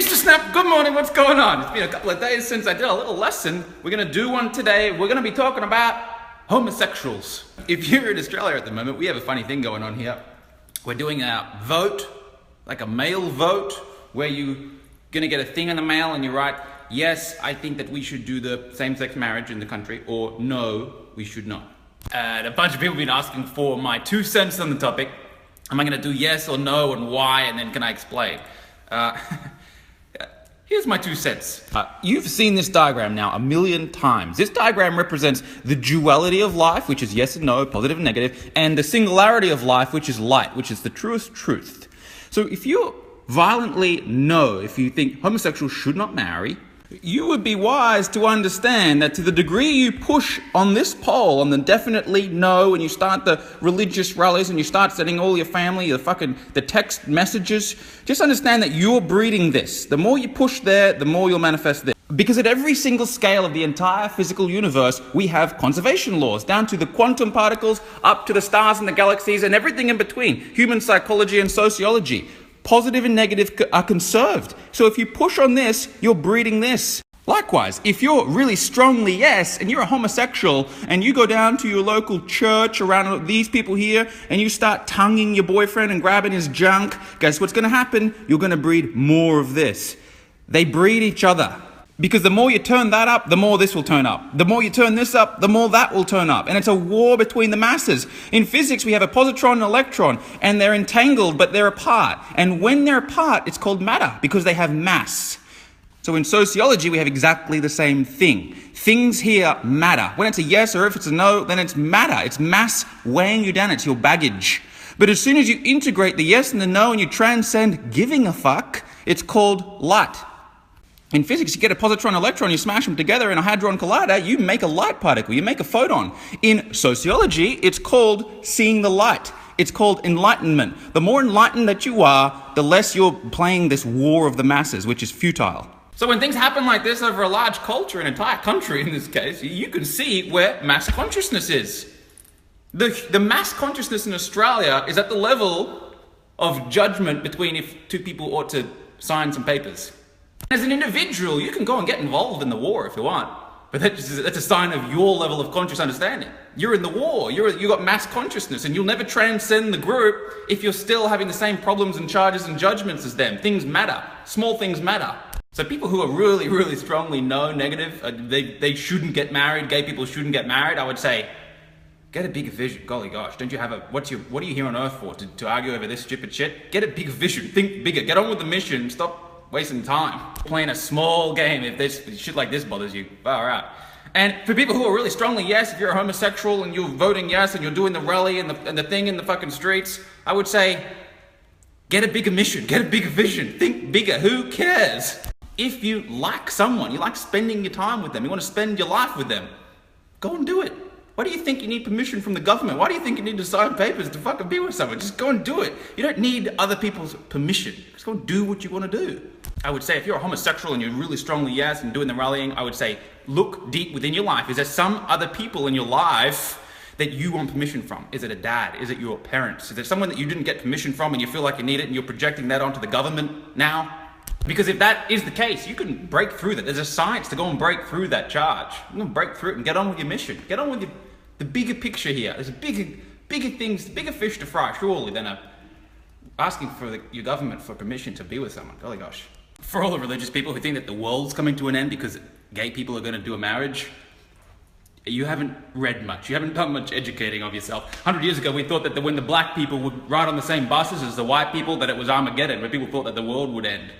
Mr. Snap, good morning, what's going on? It's been a couple of days since I did a little lesson. We're going to do one today. We're going to be talking about homosexuals. If you're in Australia at the moment, we have a funny thing going on here. We're doing a vote, like a mail vote, where you're going to get a thing in the mail and you write, yes, I think that we should do the same-sex marriage in the country, or no, we should not. And a bunch of people have been asking for my 2 cents on the topic. Am I going to do yes or no and why, and then can I explain? Here's my 2 cents. You've seen this diagram now 1,000,000 times. This diagram represents the duality of life, which is yes and no, positive and negative, and the singularity of life, which is light, which is the truest truth. So if you violently no, if you think homosexuals should not marry, you would be wise to understand that to the degree you push on this poll, on the definitely no, and you start the religious rallies and you start sending all your family the text messages, just understand that you're breeding this. The more you push there, the more you'll manifest this. Because at every single scale of the entire physical universe, we have conservation laws, down to the quantum particles, up to the stars and the galaxies, and everything in between, human psychology and sociology. Positive and negative are conserved. So if you push on this, you're breeding this. Likewise, if you're really strongly yes, and you're a homosexual, and you go down to your local church around these people here, and you start tonguing your boyfriend and grabbing his junk, guess what's going to happen? You're going to breed more of this. They breed each other. Because the more you turn that up, the more this will turn up. The more you turn this up, the more that will turn up. And it's a war between the masses. In physics, we have a positron and electron, and they're entangled, but they're apart. And when they're apart, it's called matter, because they have mass. So in sociology, we have exactly the same thing. Things here matter. When it's a yes or if it's a no, then it's matter. It's mass weighing you down. It's your baggage. But as soon as you integrate the yes and the no and you transcend giving a fuck, it's called light. In physics, you get a positron and electron, you smash them together in a hadron collider, you make a light particle, you make a photon. In sociology, it's called seeing the light. It's called enlightenment. The more enlightened that you are, the less you're playing this war of the masses, which is futile. So when things happen like this over a large culture, an entire country in this case, you can see where mass consciousness is. The mass consciousness in Australia is at the level of judgment between if 2 people ought to sign some papers. As an individual, you can go and get involved in the war if you want, but that's a sign of your level of conscious understanding. You're in the war, you've got mass consciousness, and you'll never transcend the group if you're still having the same problems and charges and judgments as them. Things matter. Small things matter. So people who are really, really strongly no, negative, they shouldn't get married, gay people shouldn't get married, I would say, get a bigger vision. Golly gosh, don't you have what are you here on earth for? To argue over this stupid shit? Get a bigger vision. Think bigger. Get on with the mission. Stop wasting time playing a small game if shit like this bothers you. Far out. And for people who are really strongly yes, if you're a homosexual and you're voting yes and you're doing the rally and the thing in the fucking streets, I would say, get a bigger mission, get a bigger vision, think bigger. Who cares? If you like someone, you like spending your time with them, you want to spend your life with them, go and do it. Why do you think you need permission from the government? Why do you think you need to sign papers to fucking be with someone? Just go and do it. You don't need other people's permission. Just go and do what you want to do. I would say if you're a homosexual and you're really strongly yes and doing the rallying, I would say look deep within your life. Is there some other people in your life that you want permission from? Is it a dad? Is it your parents? Is there someone that you didn't get permission from and you feel like you need it and you're projecting that onto the government now? Because if that is the case, you can break through that. There's a science to go and break through that charge. You can break through it and get on with your mission. Get on with the bigger picture here. There's bigger things, bigger fish to fry, surely, than asking for your government for permission to be with someone. Golly gosh. For all the religious people who think that the world's coming to an end because gay people are going to do a marriage, you haven't read much. You haven't done much educating of yourself. 100 years ago, we thought that when the black people would ride on the same buses as the white people, that it was Armageddon, where people thought that the world would end.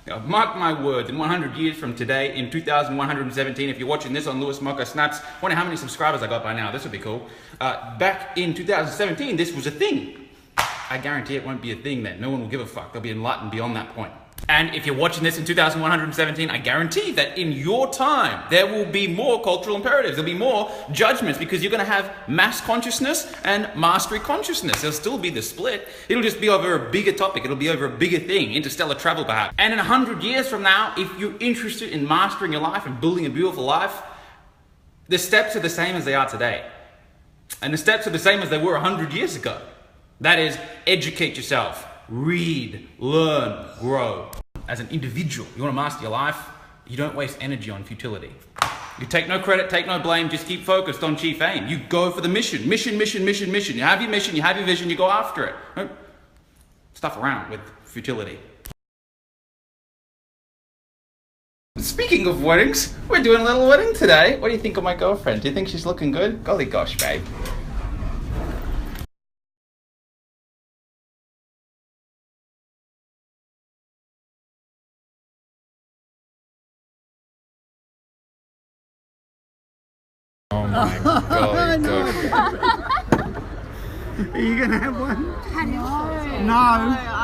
Now, mark my words, in 100 years from today, in 2117, if you're watching this on Lewis Mocko Snaps, wonder how many subscribers I got by now. This would be cool. Back in 2017, this was a thing. I guarantee it won't be a thing then. No one will give a fuck. They'll be enlightened beyond that point. And if you're watching this in 2117, I guarantee that in your time, there will be more cultural imperatives. There'll be more judgments because you're going to have mass consciousness and mastery consciousness. There'll still be the split. It'll just be over a bigger topic. It'll be over a bigger thing, interstellar travel perhaps. And in 100 years from now, if you're interested in mastering your life and building a beautiful life, the steps are the same as they are today. And the steps are the same as they were 100 years ago. That is, educate yourself, read, learn, grow. as an individual, you want to master your life, you don't waste energy on futility. You take no credit, take no blame, just keep focused on chief aim. You go for the mission. Mission. You have your mission, you have your vision, you go after it. Don't stuff around with futility. Speaking of weddings, we're doing a little wedding today. What do you think of my girlfriend? Do you think she's looking good? Golly gosh, babe. Oh my god. Are you going to have one? No. No.